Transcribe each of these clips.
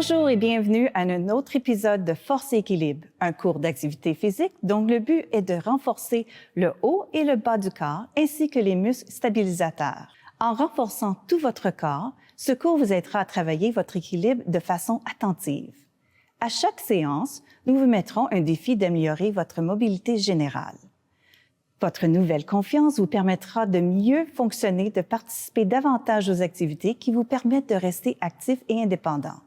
Bonjour et bienvenue à un autre épisode de Force et équilibre, un cours d'activité physique dont le but est de renforcer le haut et le bas du corps ainsi que les muscles stabilisateurs. En renforçant tout votre corps, ce cours vous aidera à travailler votre équilibre de façon attentive. À chaque séance, nous vous mettrons un défi d'améliorer votre mobilité générale. Votre nouvelle confiance vous permettra de mieux fonctionner, de participer davantage aux activités qui vous permettent de rester actif et indépendant.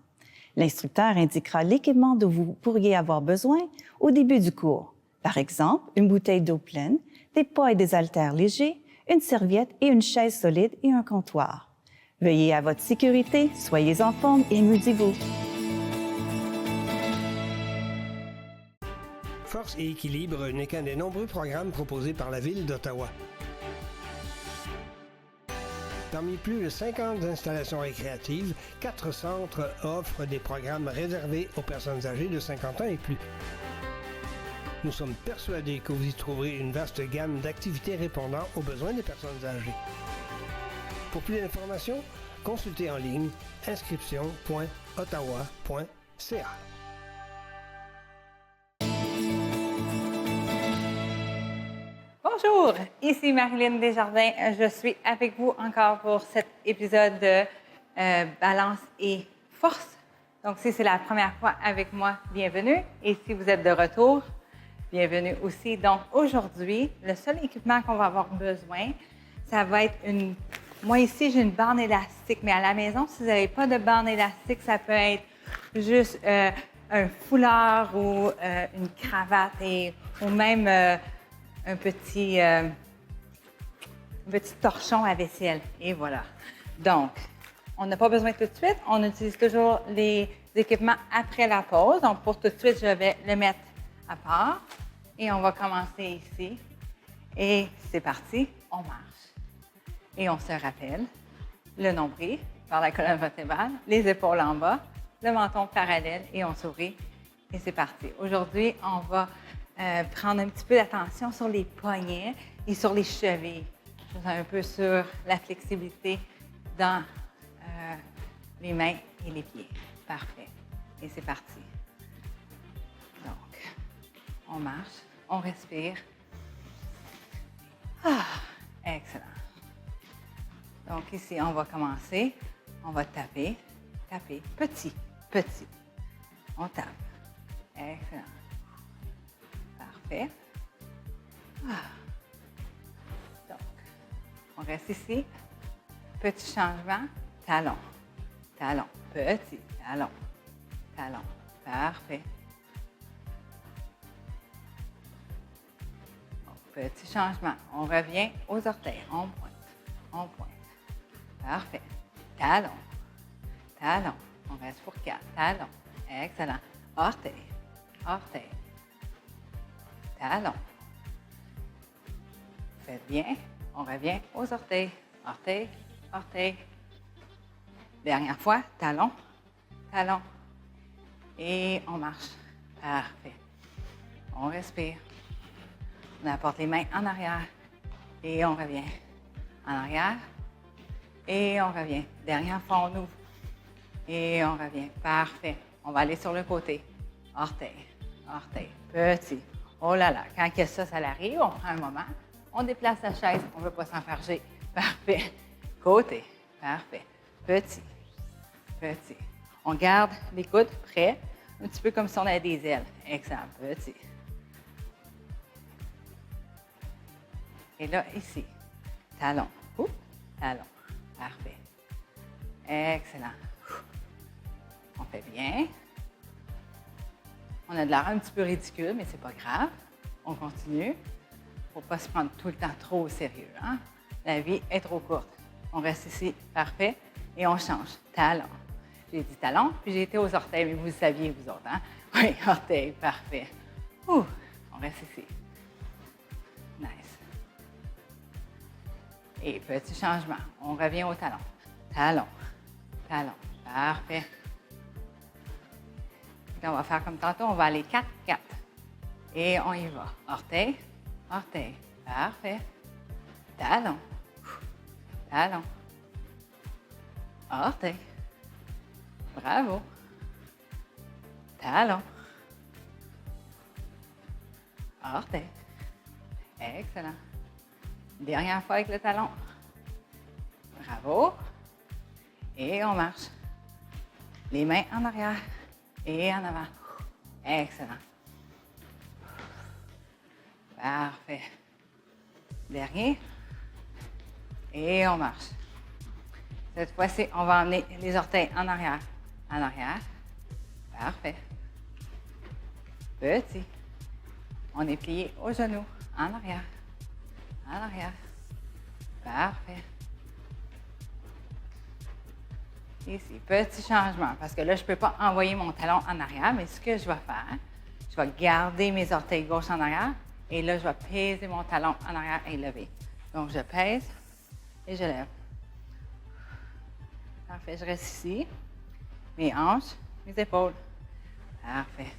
L'instructeur indiquera l'équipement dont vous pourriez avoir besoin au début du cours. Par exemple, une bouteille d'eau pleine, des poids et des haltères légers, une serviette et une chaise solide et un comptoir. Veillez à votre sécurité, soyez en forme et amusez-vous. Force et équilibre n'est qu'un des nombreux programmes proposés par la Ville d'Ottawa. Parmi plus de 50 installations récréatives, 4 centres offrent des programmes réservés aux personnes âgées de 50 ans et plus. Nous sommes persuadés que vous y trouverez une vaste gamme d'activités répondant aux besoins des personnes âgées. Pour plus d'informations, consultez en ligne inscription.ottawa.ca. Bonjour, ici Marilyn Desjardins. Je suis avec vous encore pour cet épisode de Balance et Force. Donc, si c'est la première fois avec moi, bienvenue. Et si vous êtes de retour, bienvenue aussi. Donc, aujourd'hui, le seul équipement qu'on va avoir besoin, ça va être une... Moi, ici, j'ai une borne élastique, mais à la maison, si vous n'avez pas de borne élastique, ça peut être juste un foulard ou une cravate ou même... un petit torchon à vaisselle. Et voilà. Donc, on n'a pas besoin tout de suite. On utilise toujours les équipements après la pause. Donc, pour tout de suite, je vais le mettre à part. Et on va commencer ici. Et c'est parti. On marche. Et on se rappelle le nombril par la colonne vertébrale, les épaules en bas, le menton parallèle et on sourit. Et c'est parti. Aujourd'hui, on va prendre un petit peu d'attention sur les poignets et sur les chevilles. Un peu sur la flexibilité dans les mains et les pieds. Parfait. Et c'est parti. Donc, on marche, on respire. Ah, excellent. Donc ici, on va commencer. On va taper, taper, petit, petit. On tape. Excellent. Parfait. Ah. Donc, on reste ici. Petit changement. Talon. Talon. Petit. Talon. Talon. Parfait. Donc, petit changement. On revient aux orteils. On pointe. On pointe. Parfait. Talon. Talon. On reste pour 4. Talon. Excellent. Orteil. Orteil. Talon. Faites bien. On revient aux orteils. Orteil, orteil. Dernière fois. Talon, talon. Et on marche. Parfait. On respire. On apporte les mains en arrière. Et on revient. En arrière. Et on revient. Dernière fois, on ouvre. Et on revient. Parfait. On va aller sur le côté. Orteil, orteil. Petit. Oh là là, quand ça l'arrive, on prend un moment, on déplace la chaise, on ne veut pas s'enfarger. Parfait. Côté. Parfait. Petit. Petit. On garde les coudes prêts, un petit peu comme si on avait des ailes. Excellent. Petit. Et là, ici, talon. Oups. Talon. Parfait. Excellent. On fait bien. On a de l'air un petit peu ridicule, mais c'est pas grave. On continue. Il ne faut pas se prendre tout le temps trop au sérieux. Hein? La vie est trop courte. On reste ici. Parfait. Et on change. Talon. J'ai dit talon, puis j'ai été aux orteils, mais vous le saviez, vous autres. Hein? Oui, orteils. Parfait. Ouh. On reste ici. Nice. Et petit changement. On revient au talon. Talon. Talon. Parfait. On va faire comme tantôt, on va aller 4, 4. Et on y va. Orteil, orteil. Parfait. Talon. Talon. Orteil. Bravo. talon, orteil. Excellent. Dernière fois avec le talon. Bravo. Et on marche. Les mains en arrière et en avant. Excellent. Parfait. Dernier. Et on marche. Cette fois-ci, on va emmener les orteils en arrière. En arrière. Parfait. Petit. On est plié aux genoux. En arrière. En arrière. Parfait. Ici, petit changement, parce que là, je ne peux pas envoyer mon talon en arrière, mais ce que je vais faire, je vais garder mes orteils gauche en arrière, et là, je vais peser mon talon en arrière et lever. Donc, je pèse et je lève. Parfait, je reste ici. Mes hanches, mes épaules. Parfait.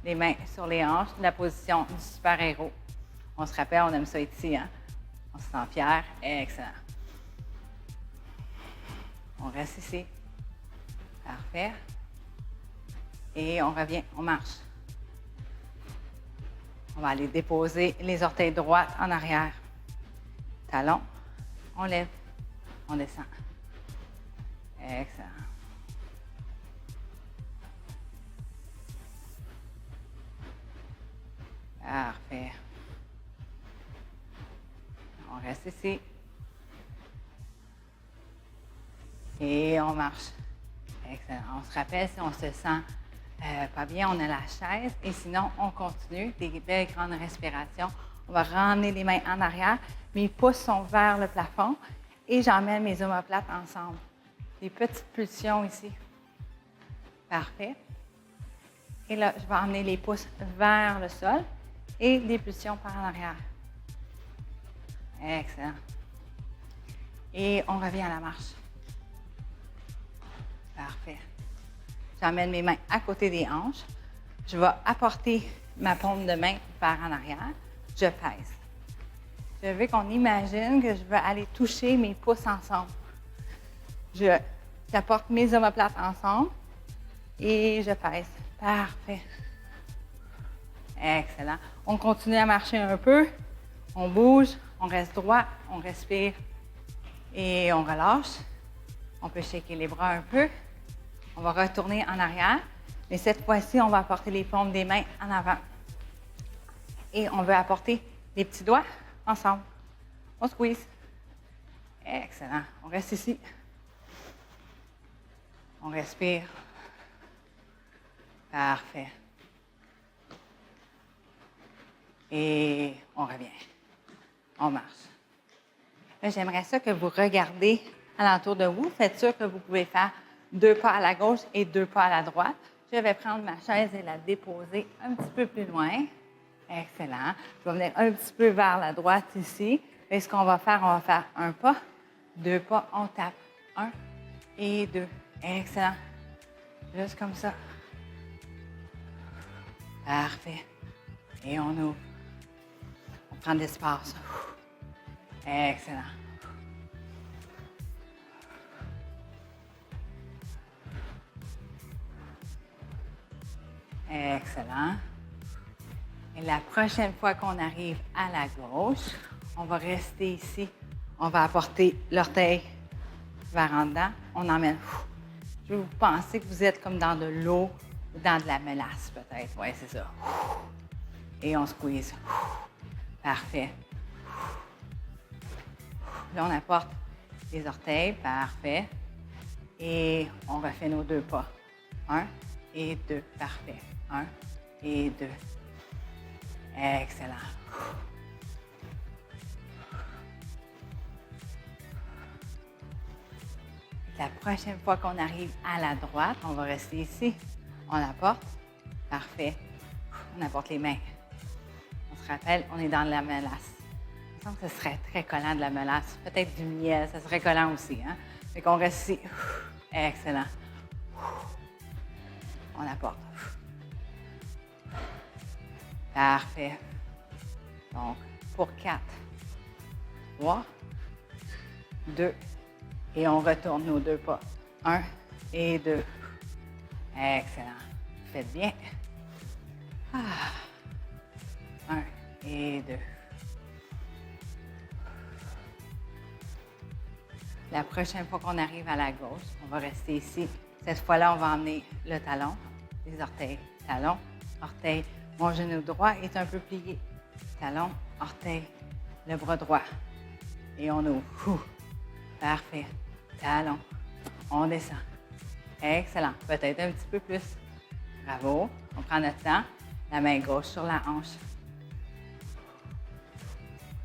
Les mains sur les hanches, la position du super-héros. On se rappelle, on aime ça ici, hein? On se sent fier. Excellent. On reste ici. Parfait. Et on revient, on marche. On va aller déposer les orteils droits en arrière. Talon, on lève, on descend. Excellent. Parfait. On reste ici. Et on marche. Excellent. On se rappelle, si on se sent pas bien, on a la chaise. Et sinon, on continue. Des belles grandes respirations. On va ramener les mains en arrière. Mes pouces sont vers le plafond. Et j'emmène mes omoplates ensemble. Des petites pulsions ici. Parfait. Et là, je vais emmener les pouces vers le sol. Et des pulsions par en arrière. Excellent. Et on revient à la marche. Parfait. J'emmène mes mains à côté des hanches. Je vais apporter ma paume de main vers en arrière. Je pèse. Je veux qu'on imagine que je veux aller toucher mes pouces ensemble. J'apporte mes omoplates ensemble et je pèse. Parfait. Excellent. On continue à marcher un peu. On bouge, on reste droit, on respire et on relâche. On peut shaker les bras un peu. On va retourner en arrière. Mais cette fois-ci, on va apporter les paumes des mains en avant. Et on veut apporter les petits doigts ensemble. On squeeze. Excellent. On reste ici. On respire. Parfait. Et on revient. On marche. Là, j'aimerais ça que vous regardez alentour de vous. Faites sûr que vous pouvez faire 2 pas à la gauche et 2 pas à la droite. Je vais prendre ma chaise et la déposer un petit peu plus loin. Excellent. Je vais venir un petit peu vers la droite ici. Et ce qu'on va faire, on va faire 1 pas, 2 pas, on tape. 1 et 2. Excellent. Juste comme ça. Parfait. Et on ouvre. On prend de l'espace. Excellent. Excellent. Et la prochaine fois qu'on arrive à la gauche, on va rester ici. On va apporter l'orteil vers en dedans. On emmène. Je vais vous penser que vous êtes comme dans de l'eau ou dans de la mélasse peut-être. Oui, c'est ça. Et on squeeze. Parfait. Là, on apporte les orteils. Parfait. Et on refait nos 2 pas. 1 et 2. Parfait. 1 et 2. Excellent. La prochaine fois qu'on arrive à la droite, on va rester ici. On apporte. Parfait. On apporte les mains. On se rappelle, on est dans la mélasse. Il me semble que ce serait très collant de la mélasse. Peut-être du miel, ça serait collant aussi. Hein? Fait qu'on reste ici. Excellent. On apporte. Parfait. Donc, pour 4, 3, 2, et on retourne nos 2 pas. 1 et 2. Excellent. Faites bien. 1 et 2. La prochaine fois qu'on arrive à la gauche, on va rester ici. Cette fois-là, on va emmener le talon, les orteils, talon, orteil. Mon genou droit est un peu plié. Talon, orteil, le bras droit. Et on ouvre. Parfait. Talon. On descend. Excellent. Peut-être un petit peu plus. Bravo. On prend notre temps. La main gauche sur la hanche.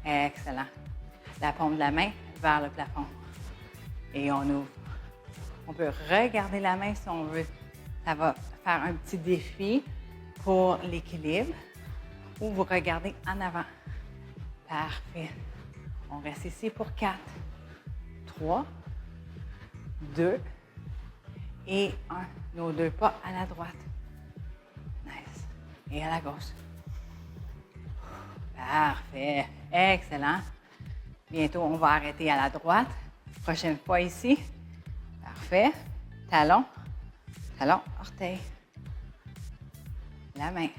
Excellent. La paume de la main vers le plafond. Et on ouvre. On peut regarder la main si on veut. Ça va faire un petit défi pour l'équilibre. Ou vous regardez en avant. Parfait. On reste ici pour 4, 3, 2 et 1. Nos 2 pas à la droite. Nice. Et à la gauche. Parfait. Excellent. Bientôt, on va arrêter à la droite. Prochaine fois ici. Parfait. Talon. Talon, orteil. La main.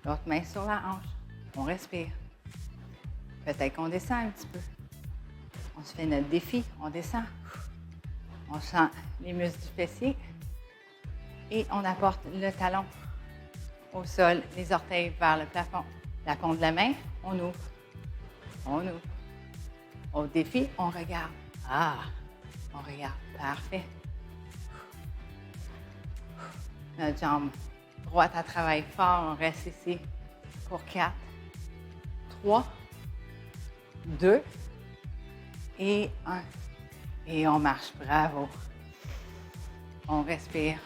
L'autre main sur la hanche. On respire. Peut-être qu'on descend un petit peu. On se fait notre défi. On descend. On sent les muscles du fessier. Et on apporte le talon au sol, les orteils vers le plafond. La paume de la main, on ouvre. On ouvre. Au défi, on regarde. On regarde. Parfait. Notre jambe droite, elle travaille fort. On reste ici pour 4, 3, 2 et 1. Et on marche. Bravo. On respire.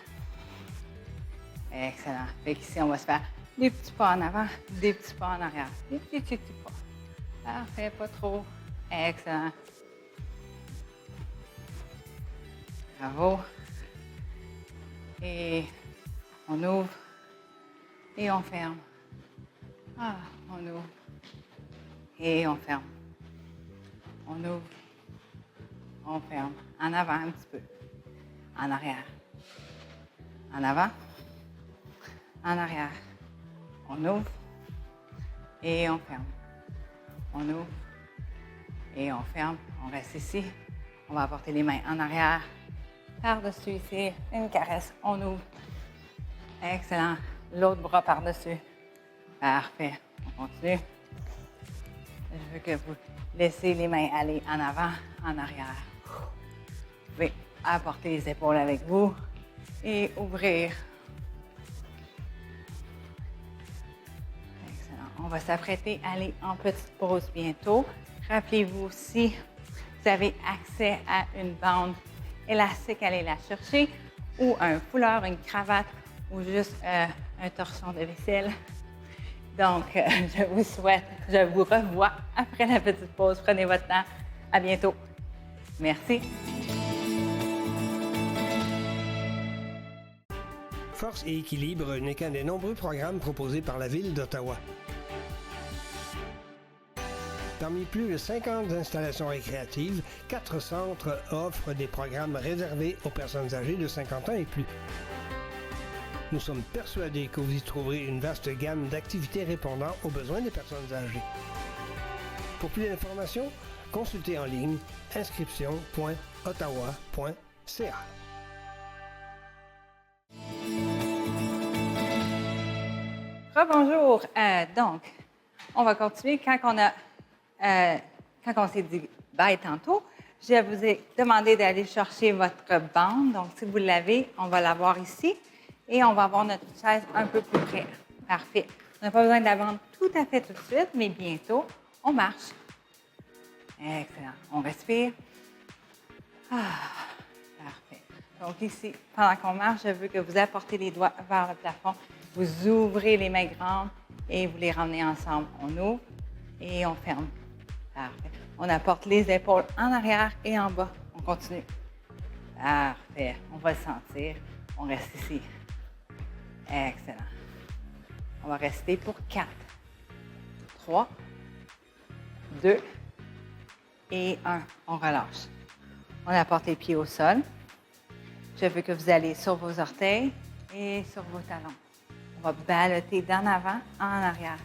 Excellent. Fait qu'ici, on va se faire des petits pas en avant, des petits pas en arrière. Des petits pas. Parfait, pas trop. Excellent. Bravo. Et on ouvre. Et on ferme. On ouvre. Et on ferme. On ouvre. On ferme. En avant un petit peu. En arrière. En avant. En arrière. On ouvre. Et on ferme. On ouvre. Et on ferme. On reste ici. On va apporter les mains en arrière. Par-dessus ici. Une caresse. On ouvre. Excellent. L'autre bras par-dessus. Parfait. On continue. Je veux que vous laissez les mains aller en avant, en arrière. Vous pouvez apporter les épaules avec vous et ouvrir. Excellent. On va s'apprêter à aller en petite pause bientôt. Rappelez-vous, si vous avez accès à une bande élastique, allez la chercher, ou un foulard, une cravate, ou juste un torchon de vaisselle. Donc, je vous souhaite, je vous revois après la petite pause. Prenez votre temps. À bientôt. Merci. Force et équilibre n'est qu'un des nombreux programmes proposés par la Ville d'Ottawa. Parmi plus de 50 installations récréatives, 4 centres offrent des programmes réservés aux personnes âgées de 50 ans et plus. Nous sommes persuadés que vous y trouverez une vaste gamme d'activités répondant aux besoins des personnes âgées. Pour plus d'informations, consultez en ligne inscription.ottawa.ca. Rebonjour. Donc, on va continuer. Quand on s'est dit bye tantôt, je vous ai demandé d'aller chercher votre bande. Donc, si vous l'avez, on va l'avoir ici. Et on va avoir notre chaise un peu plus près. Parfait. On n'a pas besoin de la bande tout à fait tout de suite, mais bientôt, on marche. Excellent. On respire. Parfait. Donc ici, pendant qu'on marche, je veux que vous apportez les doigts vers le plafond. Vous ouvrez les mains grandes et vous les ramenez ensemble. On ouvre et on ferme. Parfait. On apporte les épaules en arrière et en bas. On continue. Parfait. On va le sentir. On reste ici. Excellent. On va rester pour 4, 3, 2 et 1. On relâche. On apporte les pieds au sol. Je veux que vous allez sur vos orteils et sur vos talons. On va balloter d'en avant en arrière.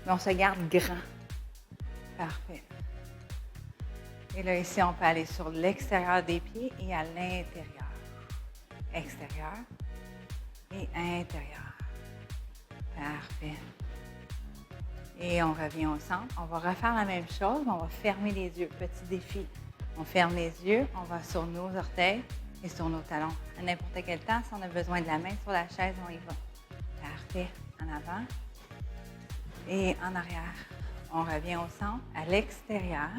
Mais on se garde grand. Parfait. Et là, ici, on peut aller sur l'extérieur des pieds et à l'intérieur. Extérieur et intérieur. Parfait. Et on revient au centre. On va refaire la même chose, mais on va fermer les yeux. Petit défi. On ferme les yeux, on va sur nos orteils et sur nos talons. À n'importe quel temps, si on a besoin de la main sur la chaise, on y va. Parfait. En avant et en arrière. On revient au centre, à l'extérieur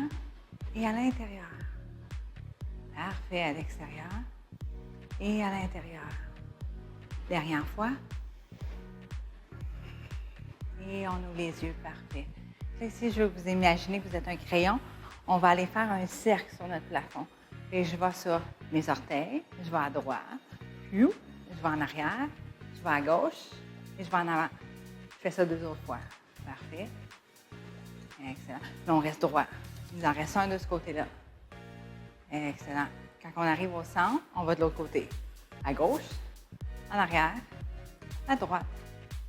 et à l'intérieur. Parfait, à l'extérieur et à l'intérieur. Dernière fois. Et on ouvre les yeux, parfait. Ici, je veux que vous imaginez que vous êtes un crayon. On va aller faire un cercle sur notre plafond. Et je vais sur mes orteils, je vais à droite, je vais en arrière, je vais à gauche et je vais en avant. Je fais ça 2 autres fois. Parfait. Excellent. Là, on reste droit. Il nous en reste un de ce côté-là. Excellent. Quand on arrive au centre, on va de l'autre côté. À gauche, en arrière, à droite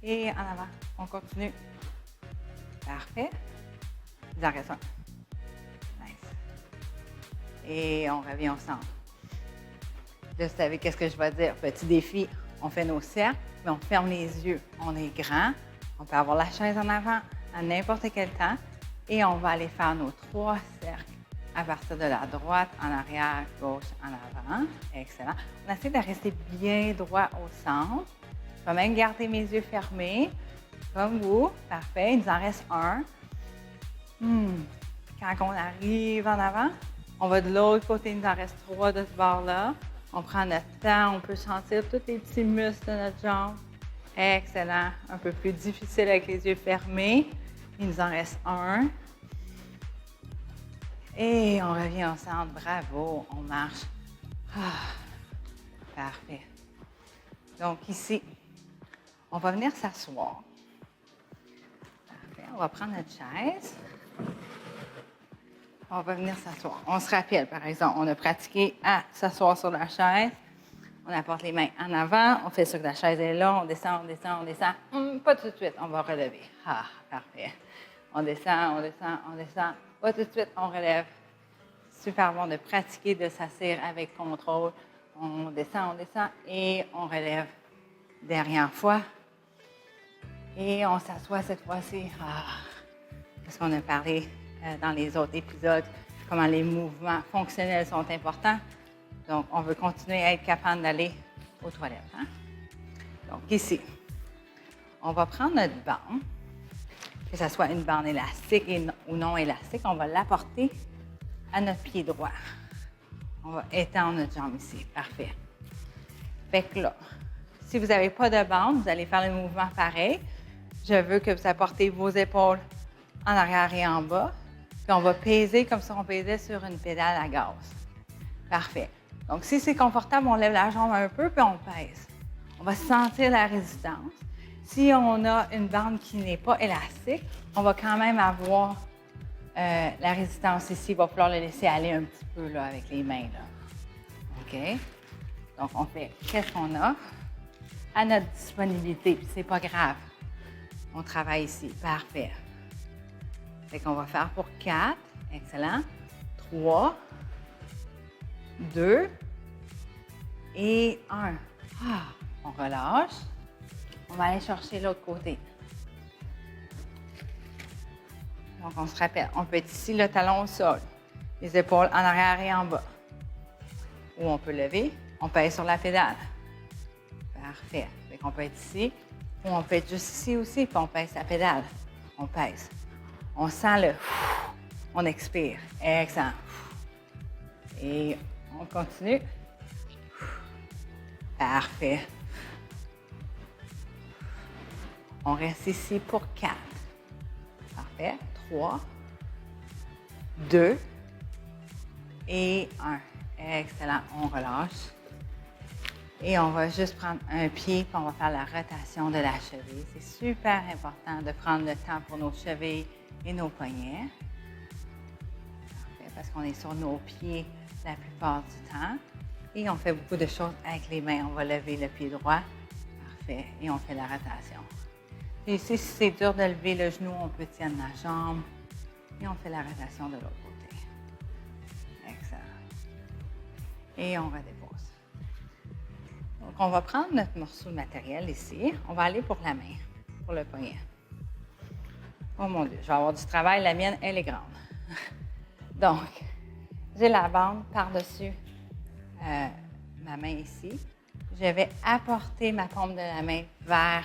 et en avant. On continue. Parfait. Il en reste un. Nice. Et on revient au centre. Là, vous savez qu'est-ce que je vais dire. Petit défi, on fait nos cercles, mais on ferme les yeux. On est grand. On peut avoir la chaise en avant à n'importe quel temps. Et on va aller faire nos 3 cercles à partir de la droite, en arrière, gauche, en avant. Excellent. On essaie de rester bien droit au centre. Je vais même garder mes yeux fermés, comme vous. Parfait. Il nous en reste un. Quand on arrive en avant, on va de l'autre côté. Il nous en reste 3 de ce bord-là. On prend notre temps. On peut sentir tous les petits muscles de notre jambe. Excellent. Un peu plus difficile avec les yeux fermés. Il nous en reste un. Et on revient au centre. Bravo. On marche. Parfait. Donc ici, on va venir s'asseoir. Parfait. On va prendre notre chaise. On va venir s'asseoir. On se rappelle, par exemple, on a pratiqué à s'asseoir sur la chaise. On apporte les mains en avant. On fait ça que la chaise est là. On descend, on descend, on descend. Pas tout de suite. On va relever. Parfait. On descend, on descend, on descend. Pas tout de suite, on relève. Super bon de pratiquer, de s'asseoir avec contrôle. On descend et on relève. Dernière fois. Et on s'assoit cette fois-ci. Parce qu'on a parlé dans les autres épisodes comment les mouvements fonctionnels sont importants. Donc, on veut continuer à être capable d'aller aux toilettes. Hein? Donc, ici, on va prendre notre bande, que ce soit une bande élastique ou non élastique, on va l'apporter à notre pied droit. On va étendre notre jambe ici. Parfait. Fait que là, si vous n'avez pas de bande, vous allez faire le mouvement pareil. Je veux que vous apportez vos épaules en arrière et en bas. Puis on va peser comme si on pesait sur une pédale à gaz. Parfait. Donc, si c'est confortable, on lève la jambe un peu, puis on pèse. On va sentir la résistance. Si on a une bande qui n'est pas élastique, on va quand même avoir la résistance ici. Il va falloir le laisser aller un petit peu là, avec les mains. Là. OK? Donc, on fait qu'est-ce qu'on a à notre disponibilité, puis c'est pas grave. On travaille ici. Parfait. Fait qu'on va faire pour 4. Excellent. 3, 2 et 1. On relâche. On va aller chercher l'autre côté. Donc, on se rappelle, on peut être ici, le talon au sol, les épaules en arrière et en bas. Ou on peut lever, on pèse sur la pédale. Parfait. Fait qu'on peut être ici, ou on peut être juste ici aussi, puis on pèse la pédale. On pèse. On sent le... On expire. Excellent. Et on continue. Parfait. On reste ici pour 4. Parfait. 3, 2 et 1. Excellent. On relâche. Et on va juste prendre un pied, puis on va faire la rotation de la cheville. C'est super important de prendre le temps pour nos chevilles et nos poignets. Parfait, parce qu'on est sur nos pieds la plupart du temps. Et on fait beaucoup de choses avec les mains. On va lever le pied droit. Parfait. Et on fait la rotation. Et ici, si c'est dur de lever le genou, on peut tenir la jambe. Et on fait la rotation de l'autre côté. Excellent. Et on redépose. Donc, on va prendre notre morceau de matériel ici. On va aller pour la main, pour le poignet. Oh mon Dieu, je vais avoir du travail. La mienne, elle est grande. Donc, j'ai la bande par-dessus ma main ici. Je vais apporter ma paume de la main vers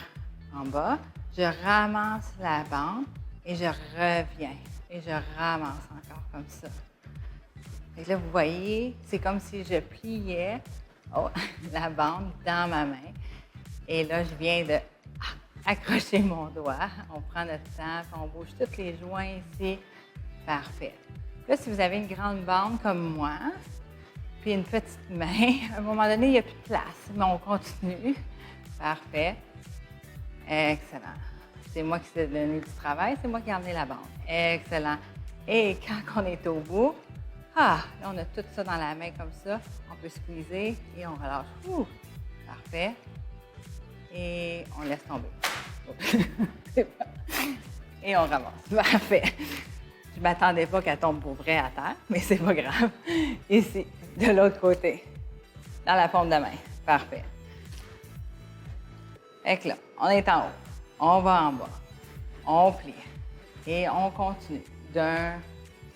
en bas. Je ramasse la bande et je reviens. Et je ramasse encore comme ça. Et là, vous voyez, c'est comme si je pliais la bande dans ma main. Et là, je viens de accrocher mon doigt. On prend notre temps, puis on bouge tous les joints ici. Parfait. Là, si vous avez une grande bande comme moi, puis une petite main, à un moment donné, il n'y a plus de place, mais on continue. Parfait. Excellent. C'est moi qui ai donné du travail, c'est moi qui ai emmené la bande. Excellent. Et quand on est au bout, là, on a tout ça dans la main comme ça. On peut squeezer et on relâche. Parfait. Et on laisse tomber. Et on ramasse. Parfait. Je ne m'attendais pas qu'elle tombe pour vrai à terre, mais c'est pas grave. Ici, de l'autre côté, dans la paume de main. Parfait. Fait que là, on est en haut. On va en bas. On plie. Et on continue d'une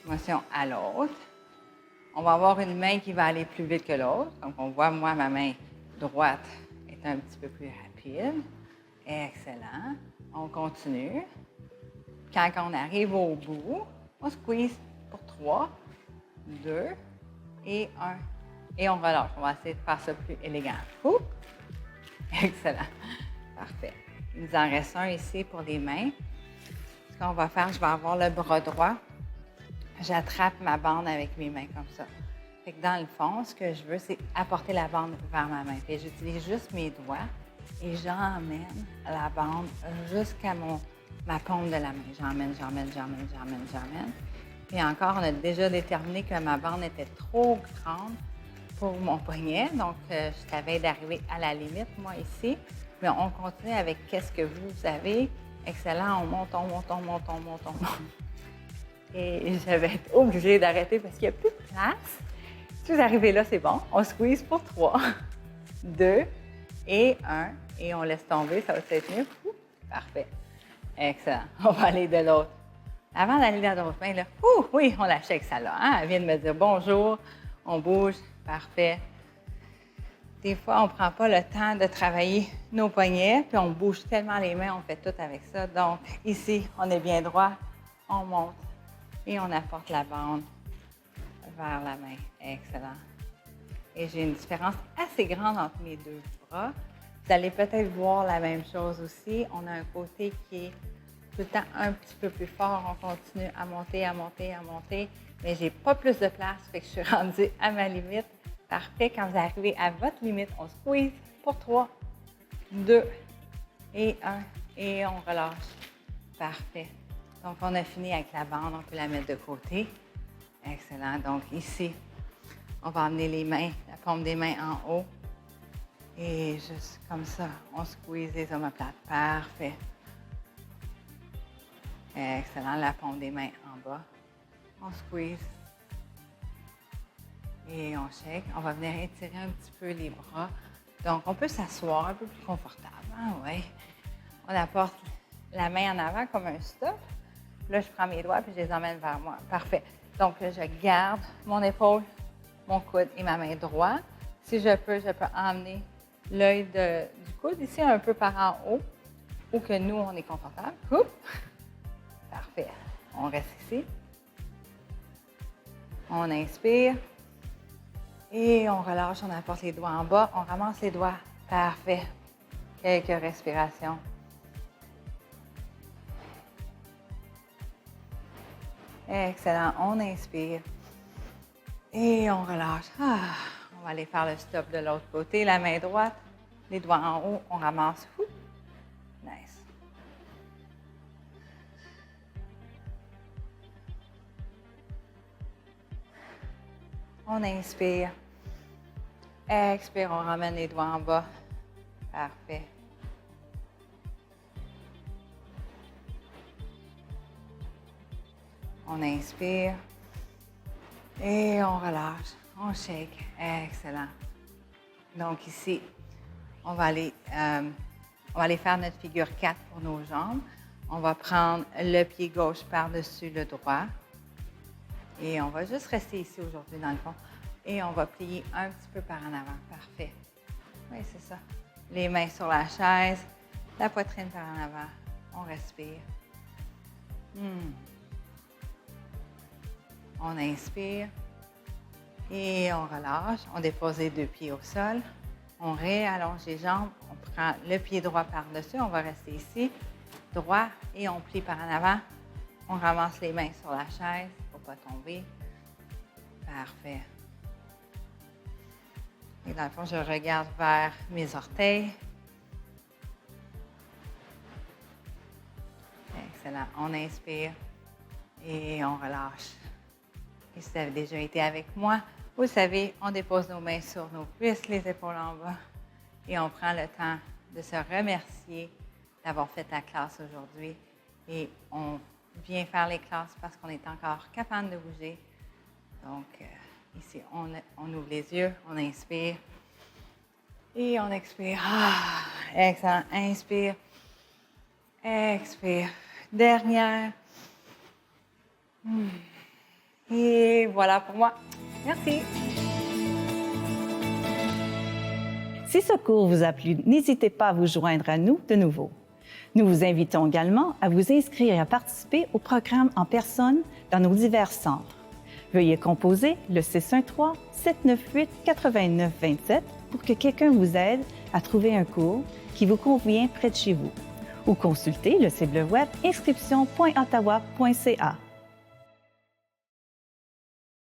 motion à l'autre. On va avoir une main qui va aller plus vite que l'autre. Donc, on voit, moi, ma main droite est un petit peu plus rapide. Excellent. On continue. Quand on arrive au bout, on squeeze pour 3, 2 et 1. Et on relâche. On va essayer de faire ça plus élégant. Excellent. Parfait. Il nous en reste un ici pour les mains. Ce qu'on va faire, je vais avoir le bras droit. J'attrape ma bande avec mes mains comme ça. Fait que dans le fond, ce que je veux, c'est apporter la bande vers ma main. Puis j'utilise juste mes doigts et j'emmène la bande jusqu'à ma paume de la main. J'emmène. Et encore, on a déjà déterminé que ma bande était trop grande pour mon poignet. Donc, je savais d'arriver à la limite, moi, ici. Mais on continue avec qu'est-ce que vous avez. Excellent, on monte. Et je vais être obligée d'arrêter parce qu'il n'y a plus de place. Si vous arrivez là, c'est bon. On squeeze pour 3, 2 et 1. Et on laisse tomber, ça va être mieux. Parfait. Excellent. On va aller de l'autre. Avant d'aller de l'autre main, là, oui, on lâche avec ça là. Hein? Elle vient de me dire bonjour. On bouge. Parfait. Des fois, on ne prend pas le temps de travailler nos poignets, puis on bouge tellement les mains, on fait tout avec ça. Donc, ici, on est bien droit. On monte et on apporte la bande vers la main. Excellent. Et j'ai une différence assez grande entre mes deux bras. Vous allez peut-être voir la même chose aussi. On a un côté qui est tout le temps un petit peu plus fort. On continue à monter, mais j'ai pas plus de place, fait que je suis rendue à ma limite. Parfait. Quand vous arrivez à votre limite, on squeeze pour 3, 2 et 1 et on relâche. Parfait. Donc, on a fini avec la bande. On peut la mettre de côté. Excellent. Donc, ici, on va amener les mains, la paume des mains en haut. Et juste comme ça, on squeeze les omoplates. Parfait. Excellent. La paume des mains en bas. On squeeze. Et on shake. On va venir étirer un petit peu les bras. Donc, on peut s'asseoir un peu plus confortable. Ah ouais. On apporte la main en avant comme un stop. Là, je prends mes doigts et je les emmène vers moi. Parfait. Donc, là, je garde mon épaule, mon coude et ma main droite. Si je peux emmener l'œil du coude ici un peu par en haut ou que nous, on est confortable. Oups. Parfait. On reste ici. On inspire. Et on relâche, on apporte les doigts en bas. On ramasse les doigts. Parfait. Quelques respirations. Excellent. On inspire. Et on relâche. On va aller faire le stop de l'autre côté. La main droite, les doigts en haut. On ramasse. Nice. On inspire. Expire, on ramène les doigts en bas. Parfait. On inspire et on relâche. On shake. Excellent. Donc ici, on va aller faire notre figure 4 pour nos jambes. On va prendre le pied gauche par-dessus le droit. Et on va juste rester ici aujourd'hui dans le fond. Et on va plier un petit peu par en avant. Parfait. Oui, c'est ça. Les mains sur la chaise, la poitrine par en avant. On respire. On inspire et on relâche. On dépose les deux pieds au sol. On réallonge les jambes. On prend le pied droit par-dessus. On va rester ici, droit, et on plie par en avant. On ramasse les mains sur la chaise pour ne pas tomber. Parfait. Et dans le fond, je regarde vers mes orteils. Excellent. On inspire et on relâche. Et si vous avez déjà été avec moi, vous savez, on dépose nos mains sur nos cuisses, les épaules en bas, et on prend le temps de se remercier d'avoir fait la classe aujourd'hui. Et on vient faire les classes parce qu'on est encore capable de bouger. Donc, ici, on ouvre les yeux, on inspire et on expire. Ah, excellent. Inspire, expire. Dernière. Et voilà pour moi. Merci. Si ce cours vous a plu, n'hésitez pas à vous joindre à nous de nouveau. Nous vous invitons également à vous inscrire et à participer au programme en personne dans nos divers centres. Veuillez composer le 613-798-8927 pour que quelqu'un vous aide à trouver un cours qui vous convient près de chez vous ou consultez le site web inscription.ottawa.ca.